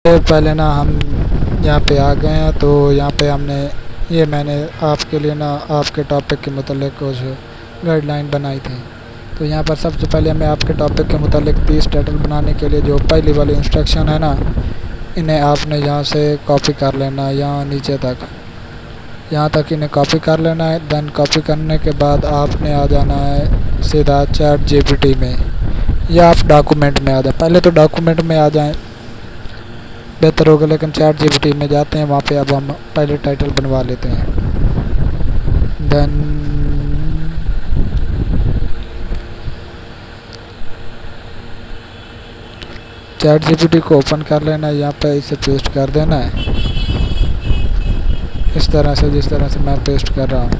पहले ना हम यहाँ पे आ गए हैं। तो यहाँ पे हमने ये मैंने आपके लिए ना आपके टॉपिक के मुतालिक कुछ गाइडलाइन बनाई थी। तो यहाँ पर सबसे पहले हमें आपके टॉपिक के मुतालिक 30 टाइटल बनाने के लिए जो पहली वाली इंस्ट्रक्शन है ना, इन्हें आपने यहाँ से कॉपी कर लेना है यहाँ नीचे तक, यहाँ तक इन्हें कॉपी कर लेना है। देन कॉपी करने के बाद आपने आ जाना है सीधा चैट जीपीटी में, या आप डॉक्यूमेंट में आ जाए। पहले तो डॉक्यूमेंट में आ जाएं बेहतर होगा, लेकिन चैट जीपीटी में जाते हैं, वहाँ पे अब हम पहले टाइटल बनवा लेते हैं। देन चैट जीपीटी को ओपन कर लेना है, यहाँ पे इसे पेस्ट कर देना है इस तरह से, जिस तरह से मैं पेस्ट कर रहा हूँ।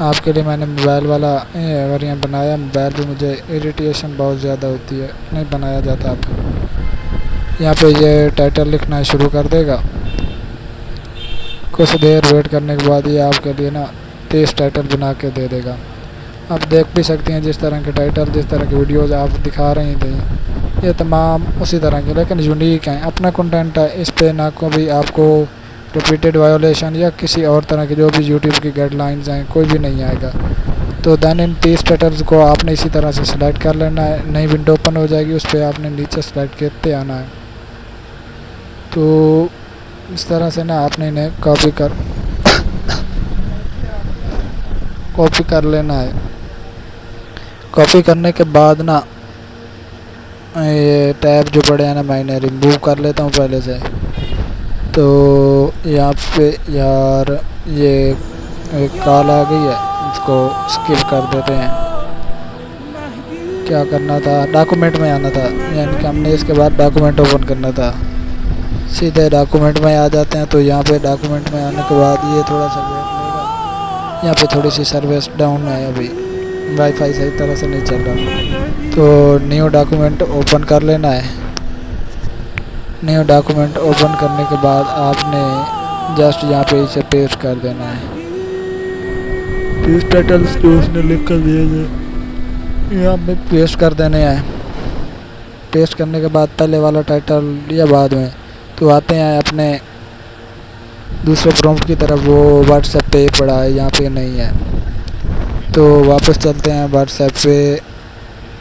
आपके लिए मैंने मोबाइल वाला अगर यहाँ बनाया, मोबाइल पे मुझे इरिटेशन बहुत ज़्यादा होती है, नहीं बनाया जाता। अब यहाँ पे ये टाइटल लिखना शुरू कर देगा। कुछ देर वेट करने के बाद ये आपके लिए ना 30 टाइटल बना के दे देगा। आप देख भी सकते हैं जिस तरह के टाइटल, जिस तरह की वीडियोज़ आप दिखा रही थी, ये तमाम उसी तरह के, लेकिन यूनिक हैं, अपना कंटेंट है। इस पे ना को भी आपको रिपीटेड वायोलेशन या किसी और तरह की जो भी यूट्यूब की गाइडलाइंस हैं कोई भी नहीं आएगा। तो देन इन 30 टाइटल्स को आपने इसी तरह से सिलेक्ट कर लेना है। नई विंडो ओपन हो जाएगी, उस पर आपने नीचे सेलेक्ट करते आना है। तो इस तरह से ना आपने इन्हें कॉपी कर लेना है। कॉपी करने के बाद ना ये टैब जो पड़े हैं ना, मैं इन्हें रिमूव कर लेता हूँ पहले से। तो यहाँ पे यार ये एक कॉल आ गई है, इसको स्किप कर देते हैं। क्या करना था, डॉक्यूमेंट में आना था, यानी कि हमने इसके बाद डॉक्यूमेंट ओपन करना था। सीधे डॉक्यूमेंट में आ जाते हैं। तो यहाँ पे डॉक्यूमेंट में आने के बाद ये थोड़ा सा वेट लेगा, यहाँ पे थोड़ी सी सर्विस डाउन है, अभी वाईफाई सही तरह से नहीं चल रहा। तो न्यू डॉक्यूमेंट ओपन कर लेना है। न्यू डॉक्यूमेंट ओपन करने के बाद आपने जस्ट यहाँ पे इसे पेस्ट कर देना है। इस टाइटल्स जो उसने लिख कर दिए थे यहाँ पे पेस्ट कर देने हैं। पेस्ट करने के बाद पहले वाला टाइटल या बाद में, तो आते हैं अपने दूसरे प्रॉम्प्ट की तरफ। वो व्हाट्सएप पे पड़ा है, यहाँ पे नहीं है। तो वापस चलते हैं व्हाट्सएप पे।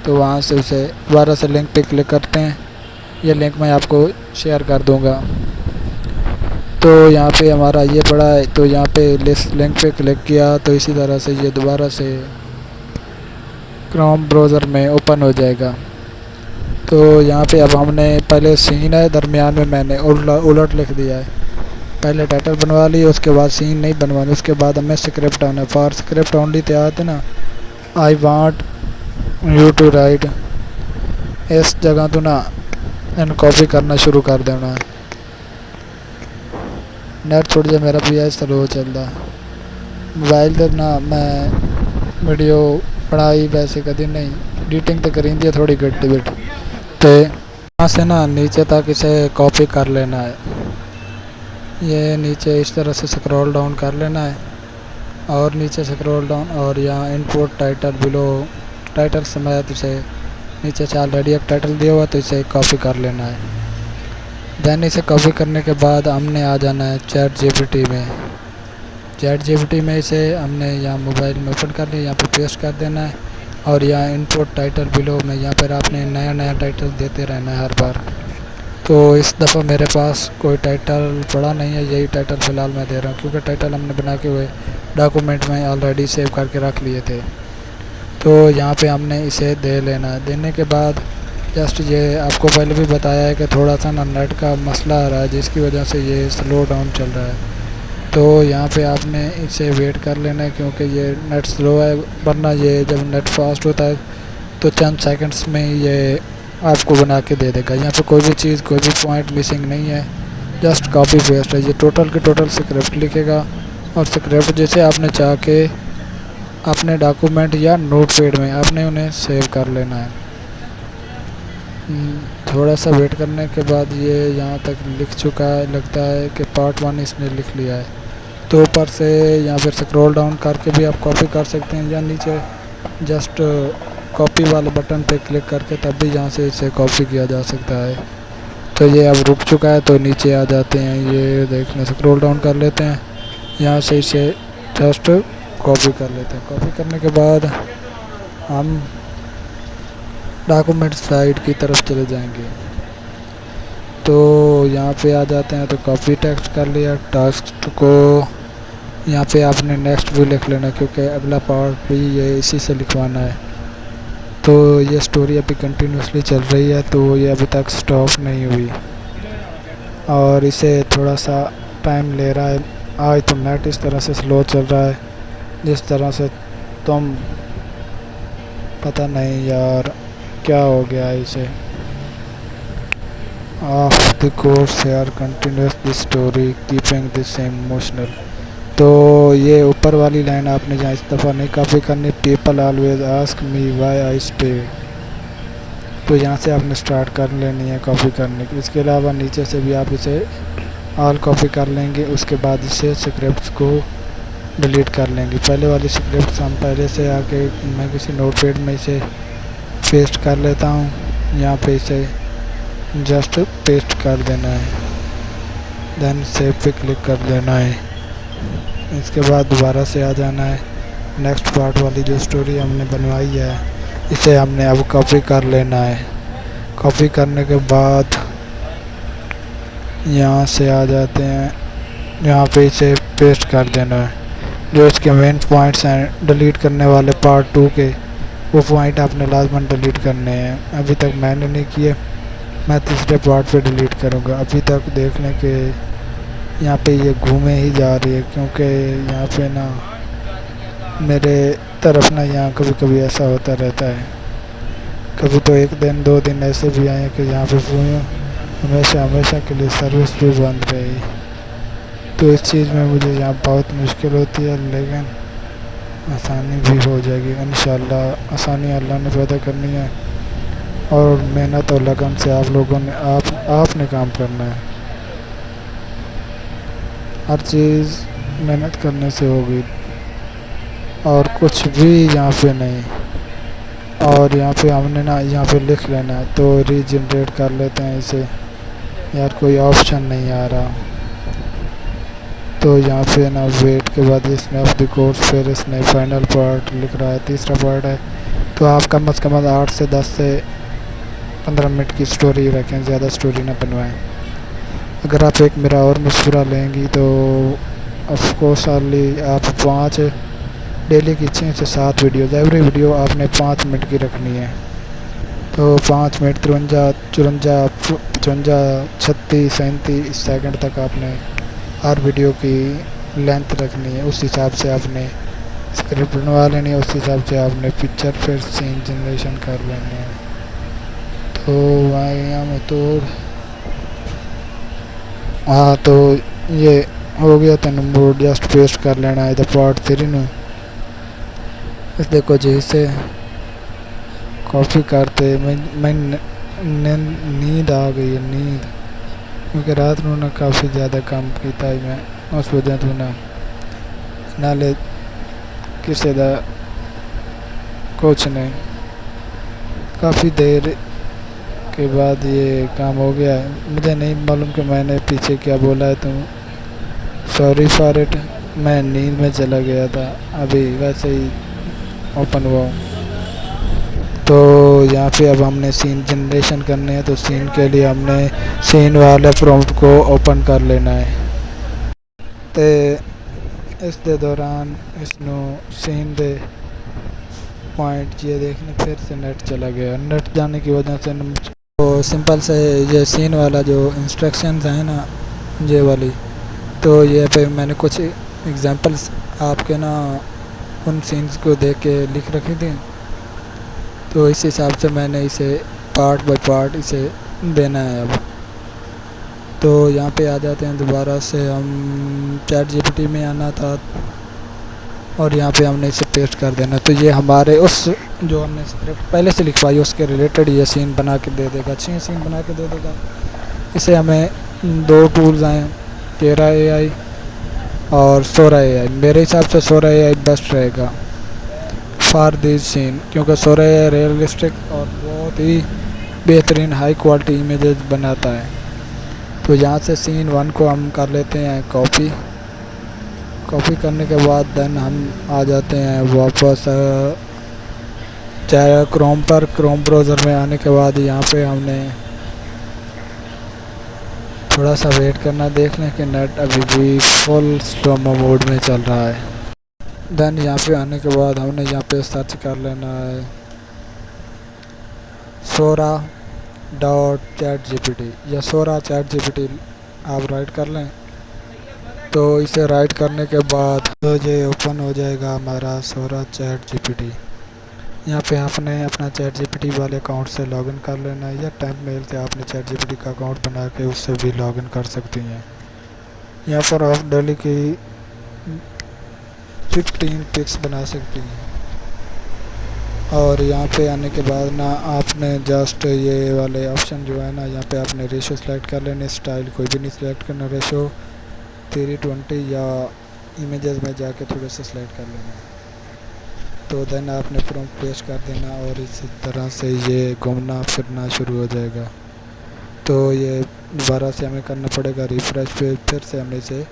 तो वहाँ से उसे दोबारा से लिंक पे क्लिक करते हैं। ये लिंक मैं आपको शेयर कर दूँगा। तो यहाँ पे हमारा ये पड़ा है, तो यहाँ पे लिंक पे क्लिक किया तो इसी तरह से ये दोबारा से क्रोम ब्राउज़र में ओपन हो जाएगा। तो यहाँ पे अब हमने पहले सीन है, दरमियान में मैंने उलट लिख दिया है। पहले टाइटल बनवा ली, उसके बाद सीन नहीं बनवानी, उसके बाद हमें स्क्रिप्ट आना है। फॉर स्क्रिप्ट ओनली तैयार थे ना, I want you to write, इस जगह तो ना इन कॉपी करना शुरू कर देना है। नेट छोड़ जाए मेरा भी है स्लो चल रहा मोबाइल तो ना, मैं वीडियो बनाई वैसे कभी नहीं, एडिटिंग तो करी थी थोड़ी घट बिट। तो यहाँ से ना नीचे तक इसे कॉपी कर लेना है। ये नीचे इस तरह से स्क्रॉल डाउन कर लेना है, और नीचे स्क्रॉल डाउन, और यहाँ इंपोर्ट टाइटल बिलो टाइटल समेत इसे नीचे से ऑलरेडी एक टाइटल दिया हुआ, तो इसे कॉपी कर लेना है। देन इसे कॉपी करने के बाद हमने आ जाना है चैट जीपीटी में। चैट जीपीटी में इसे हमने यहाँ मोबाइल में ओपन कर लिया, यहाँ पे पेस्ट कर देना है। और यहाँ इंपोर्ट टाइटल बिलो में यहाँ पर आपने नया नया टाइटल देते रहना है हर बार। तो इस दफ़ा मेरे पास कोई टाइटल पड़ा नहीं है, यही टाइटल फ़िलहाल मैं दे रहा हूँ, क्योंकि टाइटल हमने बना के हुए डॉक्यूमेंट में ऑलरेडी सेव करके रख लिए थे। तो यहाँ पे हमने इसे दे लेना है। देने के बाद जस्ट ये आपको पहले भी बताया है कि थोड़ा सा ना नेट का मसला आ रहा है, जिसकी वजह से ये स्लो डाउन चल रहा है। तो यहाँ पे आपने इसे वेट कर लेना है, क्योंकि ये नेट स्लो है, वरना ये जब नेट फास्ट होता है तो चंद सेकंड्स में ये आपको बना के दे देगा। यहाँ पे कोई भी चीज़, कोई भी पॉइंट मिसिंग नहीं है, जस्ट कॉपी पेस्ट है। ये टोटल के टोटल स्क्रिप्ट लिखेगा, और स्क्रिप्ट जैसे आपने चाह के अपने डॉक्यूमेंट या नोटपैड में आपने उन्हें सेव कर लेना है। थोड़ा सा वेट करने के बाद ये यहाँ तक लिख चुका है, लगता है कि पार्ट 1 इसने लिख लिया है। तो ऊपर से यहाँ पर स्क्रॉल डाउन करके भी आप कॉपी कर सकते हैं, या नीचे जस्ट कॉपी वाले बटन पे क्लिक करके तब भी यहाँ से इसे कॉपी किया जा सकता है। तो ये अब रुक चुका है, तो नीचे आ जाते हैं। ये देखने स्क्रॉल डाउन कर लेते हैं, यहाँ से इसे जस्ट कॉपी कर लेते हैं। कॉपी करने के बाद हम डॉक्यूमेंट साइड की तरफ चले जाएंगे। तो यहाँ पे आ जाते हैं, तो कॉपी टेक्स्ट कर लिया। टेक्स्ट को यहाँ पे आपने नेक्स्ट भी लिख लेना, क्योंकि अगला पार्ट भी ये इसी से लिखवाना है। तो ये स्टोरी अभी कंटिन्यूसली चल रही है, तो ये अभी तक स्टॉप नहीं हुई और इसे थोड़ा सा टाइम ले रहा है। आज तो नेट इस तरह से स्लो चल रहा है जिस तरह से तुम पता नहीं यार क्या हो गया है इसे। ऑफ द कोर्स यार continuous the story keeping the same emotional. तो ये ऊपर वाली लाइन आपने जहाँ इस दफ़ा नहीं कॉपी करनी। People always ask me why I stay, तो यहाँ से आपने स्टार्ट कर लेनी है कॉपी करने की। इसके अलावा नीचे से भी आप इसे ऑल कॉपी कर लेंगे। उसके बाद इसे स्क्रिप्ट्स को डिलीट कर लेंगे। पहले वाली स्क्रिप्ट्स हम पहले से आके मैं किसी नोटपैड में इसे पेस्ट कर लेता हूँ। यहाँ पे इसे जस्ट पेस्ट कर देना है, देन सेव पे क्लिक कर देना है। इसके बाद दोबारा से आ जाना है। नेक्स्ट पार्ट वाली जो स्टोरी हमने बनवाई है इसे हमने अब कॉपी कर लेना है। कॉपी करने के बाद यहाँ से आ जाते हैं, यहाँ पे इसे पेस्ट कर देना है। जो इसके मेन पॉइंट्स हैं डिलीट करने वाले पार्ट 2 के, वो पॉइंट आपने लाजमन डिलीट करने हैं। अभी तक मैंने नहीं किए, मैं तीसरे पार्ट पे डिलीट करूँगा। अभी तक देख लें कि यहाँ पे ये घूमे ही जा रही है, क्योंकि यहाँ पे ना मेरे तरफ ना यहाँ कभी कभी ऐसा होता रहता है। कभी तो 1 दिन 2 दिन ऐसे भी आए कि यहाँ पे हमेशा के लिए सर्विस भी बंद रही। तो इस चीज़ में मुझे यहाँ बहुत मुश्किल होती है, लेकिन आसानी भी हो जाएगी इंशाल्लाह। आसानी अल्लाह ने पैदा करनी है और मेहनत और लगन से आप लोगों ने आपने काम करना है। हर चीज़ मेहनत करने से होगी और कुछ भी यहाँ पे नहीं। और यहाँ पे हमने ना यहाँ पे लिख लेना है, तो रीजनरेट कर लेते हैं इसे। यार कोई ऑप्शन नहीं आ रहा, तो यहाँ पे ना वेट के बाद इसने ऑफ द कोर्स, फिर इसने फाइनल पार्ट लिख रहा है, तीसरा पार्ट है। तो आप कम से कम 8 से 10 से 15 मिनट की स्टोरी रखें, ज़्यादा स्टोरी ना बनवाएं। अगर आप एक मेरा और मशवरा लेंगी तो ऑफकोर्स आप 5 डेली की 6 से 7 वीडियोज़, एवरी वीडियो आपने 5 मिनट की रखनी है। तो 5 मिनट 53, 54, 55, 36, 37 सेकंड तक आपने हर वीडियो की लेंथ रखनी है। उस हिसाब से आपने स्क्रिप्ट बनवा लेनी है, उस हिसाब से आपने पिक्चर फिर सीन जनरेशन कर लेनी है। तो यहाँ में तो हाँ, तो ये हो गया था नंबर, जस्ट पेस्ट कर लेना है। तो पार्ट 3 में इस देखो जी, इसे कॉपी करते मैं नींद आ गई है, नींद, क्योंकि रात में ना काफ़ी ज़्यादा काम किया है मैं, उस वजह तो ना नाले किसी दा कुछ नहीं। काफ़ी देर के बाद ये काम हो गया है। मुझे नहीं मालूम कि मैंने पीछे क्या बोला है, तो सॉरी फॉर इट। मैं नींद में चला गया था, अभी वैसे ही ओपन हुआ हूँ। तो यहाँ पे अब हमने सीन जनरेशन करने हैं, तो सीन के लिए हमने सीन वाले प्रॉम्प्ट को ओपन कर लेना है। तो इस दे दौरान इसनो सीन दे पॉइंट ये देखने फिर से नेट चला गया। नेट जाने की वजह से तो सिंपल से ये सीन वाला जो इंस्ट्रक्शंस हैं ना, ये वाली, तो ये पे मैंने कुछ एग्जांपल्स आपके ना उन सीन्स को देख के लिख रखी थी। तो इस हिसाब से मैंने इसे पार्ट बाय पार्ट इसे देना है अब। तो यहाँ पे आ जाते हैं दोबारा से, हम ChatGPT में आना था और यहाँ पे हमने इसे पेस्ट कर देना। तो ये हमारे उस जो हमने स्क्रिप्ट पहले से लिखवाई उसके रिलेटेड ये सीन बना के दे देगा, 6 सीन बना के दे देगा। इसे हमें 2 टूल्स हैं, Kera AI और Sora AI। मेरे हिसाब से Sora AI बेस्ट रहेगा फॉर दिस सीन, क्योंकि Sora AI रियलिस्टिक और बहुत ही बेहतरीन हाई क्वालिटी इमेजेस बनाता है। तो यहाँ से सीन 1 को हम कर लेते हैं कॉपी। कॉपी करने के बाद देन हम आ जाते हैं वापस चाहे क्रोम पर। क्रोम ब्राउज़र में आने के बाद यहाँ पे हमने थोड़ा सा वेट करना, देख लें कि नेट अभी भी फुल स्लोमो मोड में चल रहा है। देन यहाँ पे आने के बाद हमने यहाँ पे सर्च कर लेना है sora.chatgpt या sora.chatgpt आप राइट कर लें। तो इसे राइट करने के बाद तो ये ओपन हो जाएगा हमारा sora.chatgpt। यहाँ पे आपने अपना ChatGPT वाले अकाउंट से लॉगिन कर लेना है, या टेम्प मेल से आपने ChatGPT का अकाउंट बना के उससे भी लॉगिन कर सकती हैं। यहाँ पर आप डेली की 15 पिक्स बना सकती हैं। और यहाँ पे आने के बाद ना आपने जस्ट ये वाले ऑप्शन जो है ना, यहाँ पे आपने रेशो सेलेक्ट कर लेने, स्टाइल कोई भी नहीं सेलेक्ट करना, रेशो 3:20 या इमेजेस में जाके थोड़े से सेलेक्ट कर लेना। तो देन आपने प्रॉम्प्ट पेश कर देना और इसी तरह से ये घूमना फिरना शुरू हो जाएगा। तो ये दोबारा से हमें करना पड़ेगा रिफ्रेश, फिर से हमें इसे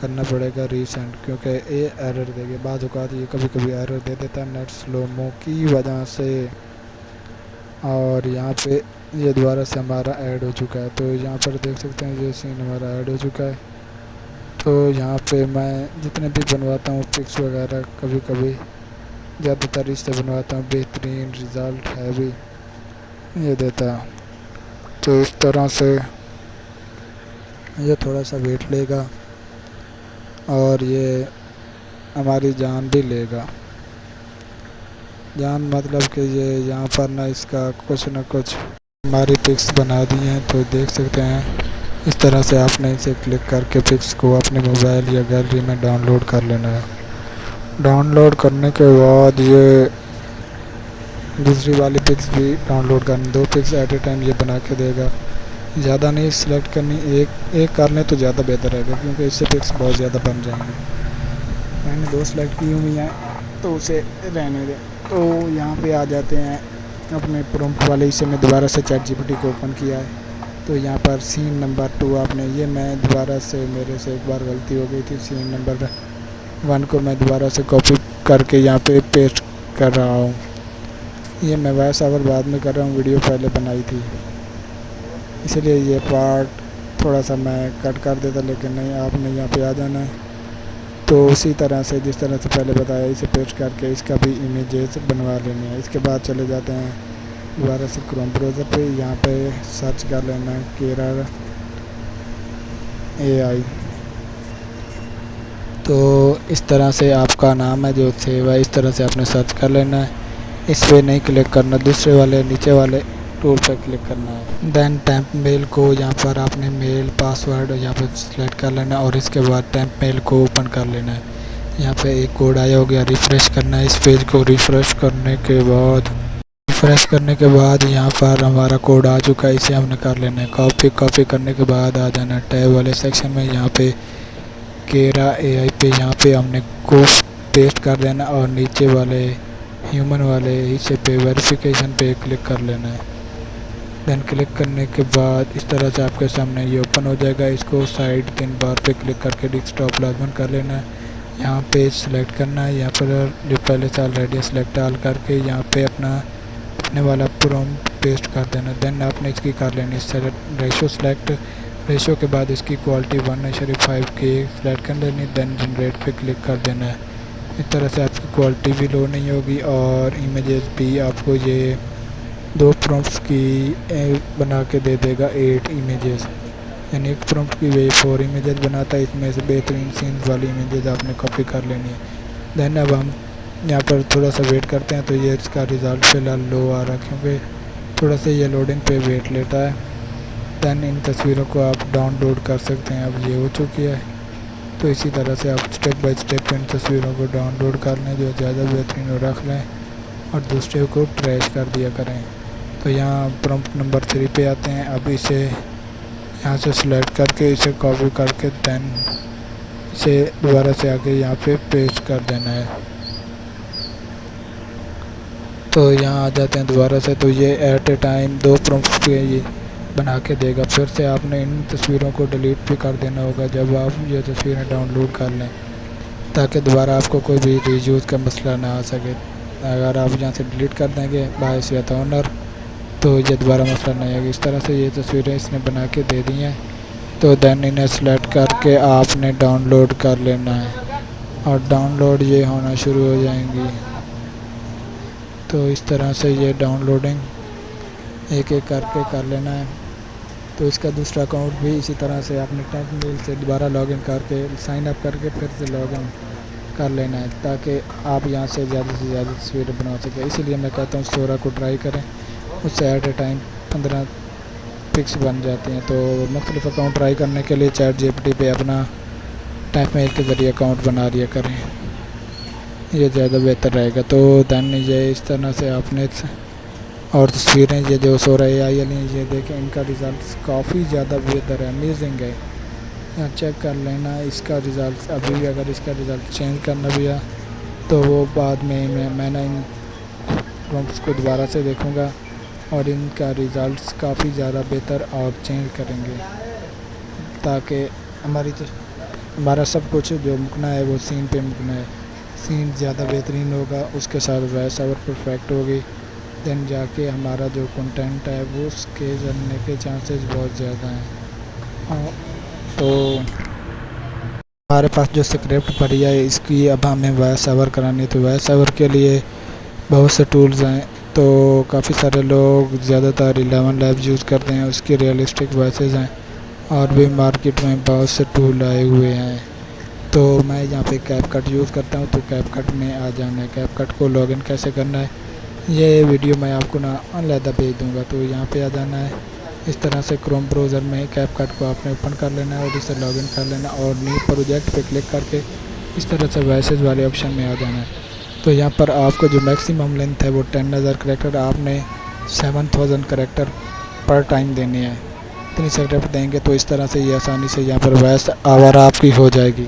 करना पड़ेगा रीसेंड, क्योंकि ये एरर देगा। बाद औक़ात ये कभी कभी एरर दे देता है नेट स्लोमो की वजह से। और यहाँ पे ये दोबारा से हमारा ऐड हो चुका है। तो यहाँ पर देख सकते हैं ये सीन हमारा ऐड हो चुका है। तो यहाँ पे मैं जितने भी बनवाता हूँ पिक्स वगैरह, कभी कभी ज़्यादातर इससे बनवाता हूँ, बेहतरीन रिज़ल्ट है भी ये देता है। तो इस तरह से ये थोड़ा सा वेट लेगा और ये हमारी जान भी लेगा। जान मतलब कि ये यहाँ पर ना इसका कुछ ना कुछ हमारी पिक्स बना दी हैं। तो देख सकते हैं इस तरह से आपने इसे क्लिक करके पिक्स को अपने मोबाइल या गैलरी में डाउनलोड कर लेना है। डाउनलोड करने के बाद ये दूसरी वाली पिक्स भी डाउनलोड करनी, 2 पिक्स एट ए टाइम ये बना के देगा। ज़्यादा नहीं सिलेक्ट करनी, एक कर लें तो ज़्यादा बेहतर रहेगा, क्योंकि इससे पिक्स बहुत ज़्यादा बन जाएंगे। मैंने 2 सिलेक्ट की हुई हैं तो उसे रहने दें। तो यहाँ पे आ जाते हैं अपने प्रॉम्प्ट वाले हिस्से में। दोबारा से ChatGPT को ओपन किया है। तो यहाँ पर सीन नंबर 2 आपने, ये मैं दोबारा से मेरे से एक बार गलती हो गई थी, सीन नंबर 1 को मैं दोबारा से कॉपी करके यहाँ पे पेस्ट कर रहा हूँ। ये मैं वॉइस ओवर बाद में कर रहा हूँ, वीडियो पहले बनाई थी, इसलिए ये पार्ट थोड़ा सा मैं कट कर देता, लेकिन नहीं, आपने यहाँ पे आ जाना है। तो उसी तरह से जिस तरह से पहले बताया, इसे पेस्ट करके इसका भी इमेजेस बनवा लेनी है। इसके बाद चले जाते हैं दोबारा से क्रोम ब्राउज़र पे, यहाँ पे सर्च कर लेना है केरा AI। तो इस तरह से आपका नाम है जो सेव है, इस तरह से आपने सर्च कर लेना है। इस पर नहीं क्लिक करना, दूसरे वाले नीचे वाले टूल पर क्लिक करना है। देन टेम्प मेल को यहाँ पर आपने मेल पासवर्ड यहाँ पर सिलेक्ट कर लेना है और इसके बाद टेम्प मेल को ओपन कर लेना है। यहाँ पे एक कोड आया हो गया, रिफ़्रेश करना है। इस पेज को रिफ़्रेश करने के बाद यहाँ पर हमारा कोड आ चुका है, इसे हमने कर लेना है कॉपी करने के बाद आ जाना टैब वाले सेक्शन में। यहाँ पे केरा AI पे यहाँ पे हमने को पेस्ट कर देना और नीचे वाले ह्यूमन वाले हिस्से पे वेरिफिकेशन पे क्लिक कर लेना है। देन क्लिक करने के बाद इस तरह से आपके सामने ये ओपन हो जाएगा। इसको साइड 3 बार पे क्लिक करके डेस्कटॉप लाजमन कर लेना है। यहाँ पे सिलेक्ट करना है, यहाँ पर जो पहले से ऑलरेडी सिलेक्ट डाल करके यहाँ पे अपने वाला प्रॉम्प्ट पेस्ट कर देना। देन आपने इसकी कर लेनी रेशो सेलेक्ट, रेशो के बाद इसकी क्वालिटी 1:5 के सिलेक्ट कर लेनी। देन जनरेट पे क्लिक कर देना है। इस तरह से आपकी क्वालिटी भी लो नहीं होगी और इमेजेस भी आपको ये 2 प्रॉम्प्ट्स की बना के दे देगा 8 इमेजेस, यानी एक प्रॉम्प्ट की वे 4 इमेजेस बनाता है। इसमें से बेहतरीन सीन्स वाली इमेजेस आपने कॉपी कर लेनी है। देन अब हम यहाँ पर थोड़ा सा वेट करते हैं। तो ये इसका रिज़ल्ट फ़िलहाल लो आ रहा है, क्योंकि थोड़ा सा ये लोडिंग पे वेट लेता है। देन इन तस्वीरों को आप डाउनलोड कर सकते हैं। अब ये हो चुकी है। तो इसी तरह से आप स्टेप बाय स्टेप इन तस्वीरों को डाउनलोड कर लें, जो ज़्यादा बेहतरीन हो रख लें और दूसरे को ट्रैश कर दिया करें। तो यहाँ प्रॉम्प्ट नंबर 3 पे आते हैं। अब इसे यहाँ से सिलेक्ट करके इसे कॉपी करके देन इसे दोबारा से आके यहाँ पे पेस्ट कर देना है। तो यहाँ आ जाते हैं दोबारा से। तो ये एट ए टाइम 2 प्रॉम्प्ट्स के ये बना के देगा। फिर से आपने इन तस्वीरों को डिलीट भी कर देना होगा जब आप ये तस्वीरें डाउनलोड कर लें, ताकि दोबारा आपको कोई भी रीयूज़ का मसला ना आ सके। अगर आप यहाँ से डिलीट कर देंगे बायस या तो ओनर, तो ये दोबारा मसला नहीं आएगा। इस तरह से ये तस्वीरें इसने बना के दे दी हैं। तो दैन इन्हें सेलेक्ट करके आपने डाउनलोड कर लेना है और डाउनलोड ये होना शुरू हो जाएंगी। तो इस तरह से ये डाउनलोडिंग एक एक करके कर लेना है। तो इसका दूसरा अकाउंट भी इसी तरह से आपने टेंथ मेल से दोबारा लॉगिन करके साइन अप करके फिर से लॉगिन कर लेना है, ताकि आप यहाँ से ज़्यादा तस्वीरें बना सकें। इसीलिए मैं कहता हूँ सोरा को ट्राई करें, उससे एट ए टाइम 15 पिक्स बन जाती हैं। तो मुख्तलिफ अकाउंट ट्राई करने के लिए चैट जीपीटी पे अपना टेंथ मेल के ज़रिए अकाउंट बना लिया करें, ये ज़्यादा बेहतर रहेगा। तो दैन ये इस तरह से आपने और तस्वीरें ये जो सोरा AI वाली हैं, ये देखें इनका रिज़ल्ट काफ़ी ज़्यादा बेहतर है, अमेजिंग है। यहाँ चेक कर लेना इसका रिज़ल्ट। अभी भी अगर इसका रिज़ल्ट चेंज करना भी है तो वो बाद में मैं इन प्रॉम्प्ट्स को दोबारा से देखूँगा और इनका रिज़ल्ट काफ़ी ज़्यादा बेहतर और चेंज करेंगे, ताकि हमारा सब कुछ जो मुकना है वो सीन पे मुकना है। सीन ज़्यादा बेहतरीन होगा, उसके साथ वॉइस ओवर परफेक्ट होगी, देन जाके हमारा जो कंटेंट है वो उसके बनने के चांसेस बहुत ज़्यादा हैं। तो हमारे पास जो स्क्रिप्ट पड़ी है इसकी अब हमें वॉइस ओवर करानी, तो वॉइस ओवर के लिए बहुत से टूल्स हैं। तो काफ़ी सारे लोग ज़्यादातर 11 लैब्स यूज़ करते हैं, उसकी रियलिस्टिक वॉइसेस हैं और भी मार्केट में बहुत से टूल आए हुए हैं। तो मैं यहाँ पे कैपकट यूज़ करता हूँ, तो कैपकट में आ जाना है। कैपकट को लॉगिन कैसे करना है ये वीडियो मैं आपको ना अलहदा भेज दूँगा। तो यहाँ पे आ जाना है, इस तरह से क्रोम ब्राउज़र में कैपकट को आपने ओपन कर लेना है और इसे लॉगिन कर लेना और न्यू प्रोजेक्ट पे क्लिक करके इस तरह से वॉइसेस वाले ऑप्शन में आ जाना है। तो यहाँ पर आपको जो मैक्सिमम लेंथ है वो 10,000 करैक्टर, आपने 7000 करैक्टर पर टाइम देने हैं। इतनी स्क्रिप्ट देंगे तो इस तरह से ये आसानी से यहाँ पर वॉइस ओवर आपकी हो जाएगी।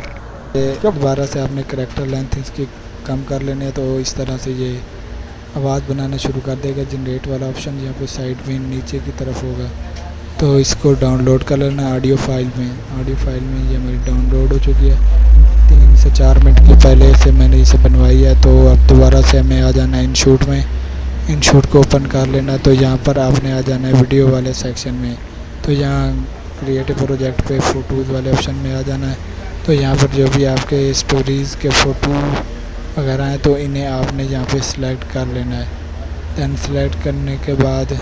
दोबारा से आपने करैक्टर लेंथ इसकी कम कर लेने हैं, तो इस तरह से ये आवाज़ बनाना शुरू कर देगा। जनरेट वाला ऑप्शन यहाँ पे साइड में नीचे की तरफ होगा, तो इसको डाउनलोड कर लेना ऑडियो फाइल में। ऑडियो फाइल में ये मेरी डाउनलोड हो चुकी है, 3 से 4 मिनट के पहले से मैंने इसे बनवाई है। तो अब दोबारा से हमें आ जाना है इनशूट में, इनशूट को ओपन कर लेना। तो यहाँ पर आपने आ जाना है वीडियो वाले सेक्शन में, तो यहाँ क्रिएटिव प्रोजेक्ट पे फ़ोटोज़ वाले ऑप्शन में आ जाना है। तो यहाँ पर जो भी आपके स्टोरीज़ के फ़ोटो वगैरह हैं तो इन्हें आपने यहाँ पे सिलेक्ट कर लेना है। दैन सिलेक्ट करने के बाद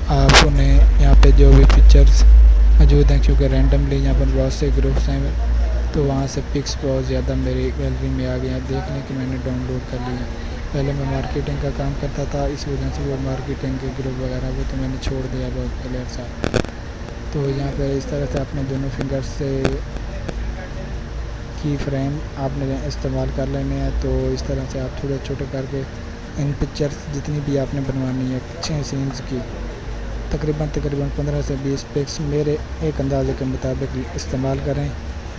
आप उन्हें यहाँ पे जो भी पिक्चर्स मौजूद हैं, क्योंकि रैंडमली यहाँ पर बहुत से ग्रुप्स हैं तो वहाँ से पिक्स बहुत ज़्यादा मेरी गैलरी में आ गए हैं। देख लें कि मैंने डाउनलोड कर लिया। पहले मैं मार्केटिंग का काम करता था, इस वजह से वो मार्केटिंग के ग्रुप वगैरह वो तो मैंने छोड़ दिया बहुत पहले सा। तो यहाँ पर इस तरह से अपने दोनों फिंगर्स से की फ्रेम आपने इस्तेमाल कर लेने हैं। तो इस तरह से आप थोड़े छोटे करके इन पिक्चर्स जितनी भी आपने बनवानी है 6 सीन्स की तकरीबन 15 से 20 पिक्स मेरे एक अंदाजे के मुताबिक इस्तेमाल करें,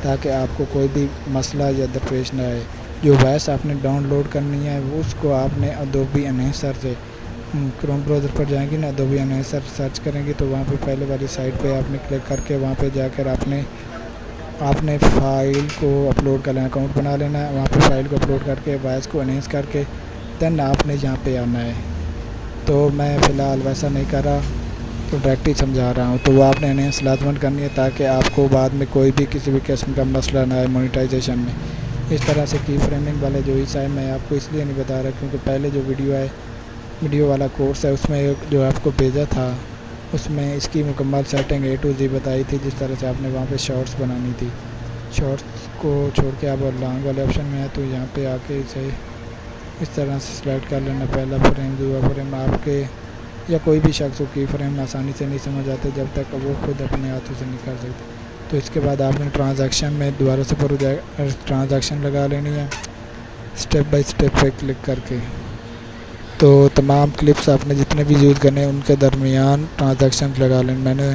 ताकि आपको कोई भी मसला या दरपेश ना आए। जो वॉइस आपने डाउनलोड करनी है वो उसको आपने अडोबी एनहेंसर से क्रोम ब्राउज़र पर जाएंगी ना, अडोबी एनहेंसर सर्च करेंगी तो वहाँ पे पहले वाली साइट पे आपने क्लिक करके वहाँ पे जाकर आपने फ़ाइल को अपलोड कर लेना, अकाउंट बना लेना है। वहाँ पे फ़ाइल को अपलोड करके वॉइस को एनहेंस करके दैन आपने यहाँ पे आना है। तो मैं फ़िलहाल वैसा नहीं कर रहा, तो डायरेक्ट ही समझा रहा हूँ। तो वो आपने एनहेंस लाजमन करनी है, ताकि आपको बाद में कोई भी किसी भी किस्म का मसला ना आए मोनेटाइजेशन में। इस तरह से की फ्रेमिंग वाले जो हिस्सा है मैं आपको इसलिए नहीं बता रहा क्योंकि पहले जो वीडियो वाला कोर्स है उसमें जो आपको भेजा था उसमें इसकी मुकम्मल सेटिंग A to Z बताई थी, जिस तरह से आपने वहाँ पे शॉर्ट्स बनानी थी। शॉर्ट्स को छोड़ के आप लॉन्ग वाले ऑप्शन में है, तो यहाँ पे आके इसे इस तरह से सिलेक्ट कर लेना। पहला फ्रेम दूसरा फ्रेम आपके या कोई भी शख्स को की फ्रेम आसानी से नहीं समझ आते जब तक वो खुद अपने हाथों से नहीं कर सकते। तो इसके बाद आपने ट्रांजैक्शन में दोबारा से ट्रांजैक्शन लगा लेनी है स्टेप बाय स्टेप पे क्लिक करके। तो तमाम क्लिप्स आपने जितने भी यूज़ करने हैं उनके दरमियान ट्रांजैक्शन लगा लें। मैंने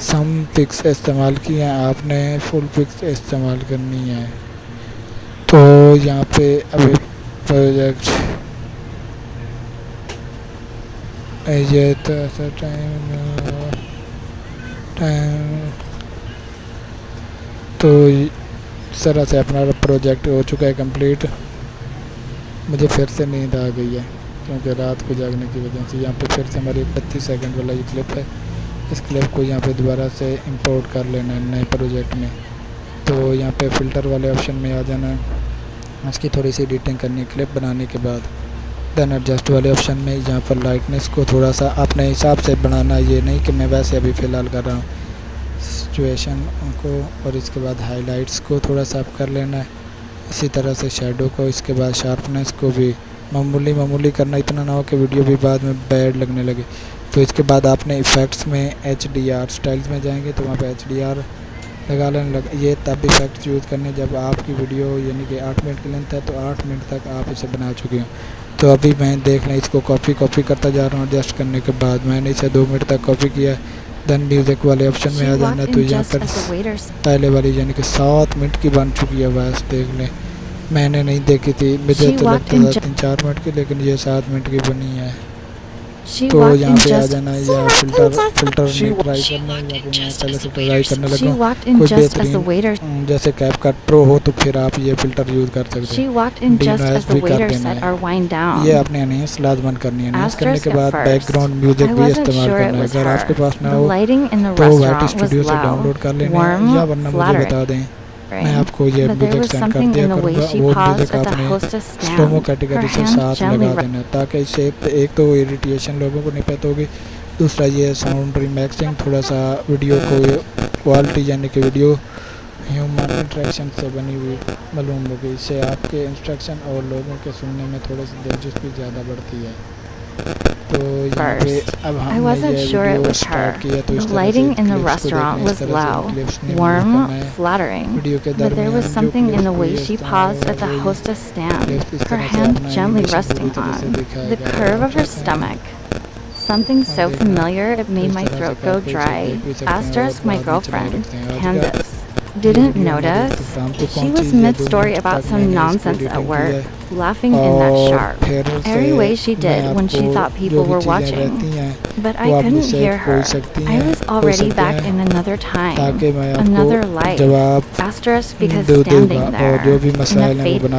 सम पिक्स इस्तेमाल किए हैं, आपने फुल पिक्स इस्तेमाल करनी है। तो यहाँ पे अभी प्रोजेक्ट ये तो ऐसा टाइम तो इस तरह से अपना प्रोजेक्ट हो चुका है कंप्लीट। मुझे फिर से नींद आ गई है क्योंकि रात को जागने की वजह से। यहाँ पे फिर से हमारी 32 सेकंड वाला ये क्लिप है। इस क्लिप को यहाँ पे दोबारा से इंपोर्ट कर लेना है नए प्रोजेक्ट में। तो यहाँ पे फ़िल्टर वाले ऑप्शन में आ जाना है। इसकी थोड़ी सी एडिटिंग करनी है क्लिप बनाने के बाद। देन एडजस्ट वाले ऑप्शन में यहाँ पर लाइटनेस को थोड़ा सा अपने हिसाब से बनाना, ये नहीं कि मैं वैसे अभी फ़िलहाल कर रहा हूँ सिचुएशन को। और इसके बाद हाइलाइट्स को थोड़ा सा अप कर लेना है। इसी तरह से शैडो को, इसके बाद शार्पनेस को भी मामूली करना, इतना ना हो कि वीडियो भी बाद में बैड लगने लगे। तो इसके बाद आपने इफ़ेक्ट्स में HDR स्टाइल्स में जाएंगे तो वहाँ पे HDR लगा लेना। ये तब इफ़ेक्ट्स यूज़ करने जब आपकी वीडियो यानी कि 8 मिनट की लेंथ है तो 8 मिनट तक आप इसे बना चुके हो। तो अभी मैं देख लें इसको कॉपी करता जा रहा हूँ। एडजस्ट करने के बाद मैंने इसे 2 मिनट तक कॉपी किया। देन म्यूज़िक वाले ऑप्शन में आ जाना। तो यहाँ पर पहले वाली यानी कि 7 मिनट की बन चुकी है वॉइस, देख लें। मैंने नहीं देखी थी, मुझे तो लगता था 3-4 मिनट की, लेकिन ये 7 मिनट की बनी है। तो यहाँ पे आ जाना है या फ़िल्टर नहीं ट्राई करना है, या फिर मैं पहले से ट्राई करने लगा कोई बेहतरीन जैसे कैपकट प्रो हो तो फिर आप ये फ़िल्टर यूज़ कर सकते हैं। डीनॉइस भी कर देना है। ये आपने एनहेंस लाजमन करनी है। एनहेंस करने के बाद बैकग्राउंड म्यूज़िक भी इस्तेमाल करना है। अगर आपके पास ना हो तो वाइट स्टूडियो से डाउनलोड कर लेना है, या वरना मुझे बता दें, मैं आपको ये म्यूज़िक सेंड कर दिया करूँगा। वो म्यूज़िक आपने स्लोमो कैटेगरी से साथ लगा देना ताकि इससे एक तो इरिटेशन लोगों को नहीं पता होगी, दूसरा ये साउंड रिमैक्सिंग थोड़ा सा वीडियो को क्वालिटी यानी कि वीडियो ह्यूमन इंटरेक्शन से बनी हुई मालूम होगी। इससे आपके इंस्ट्रक्शन और लोगों के सुनने में थोड़ी सी दिलचस्पी ज़्यादा बढ़ती है। तो यहाँ पे अब हमने ये वीडियो स्टार्ट किया तो इस तरह से in the restaurant was loud, warm, flattering, but there was something in the way she paused at the hostess stand, her hand gently resting on the curve of her stomach. Something so familiar it made my throat go dry. Asterisk my girlfriend, Candace, didn't notice. She was mid-story about some nonsense at work, laughing in that sharp, airy way she did when she thought people were watching. But I couldn't hear her. I was already back in another time, another life. Asterisk because standing there in a faded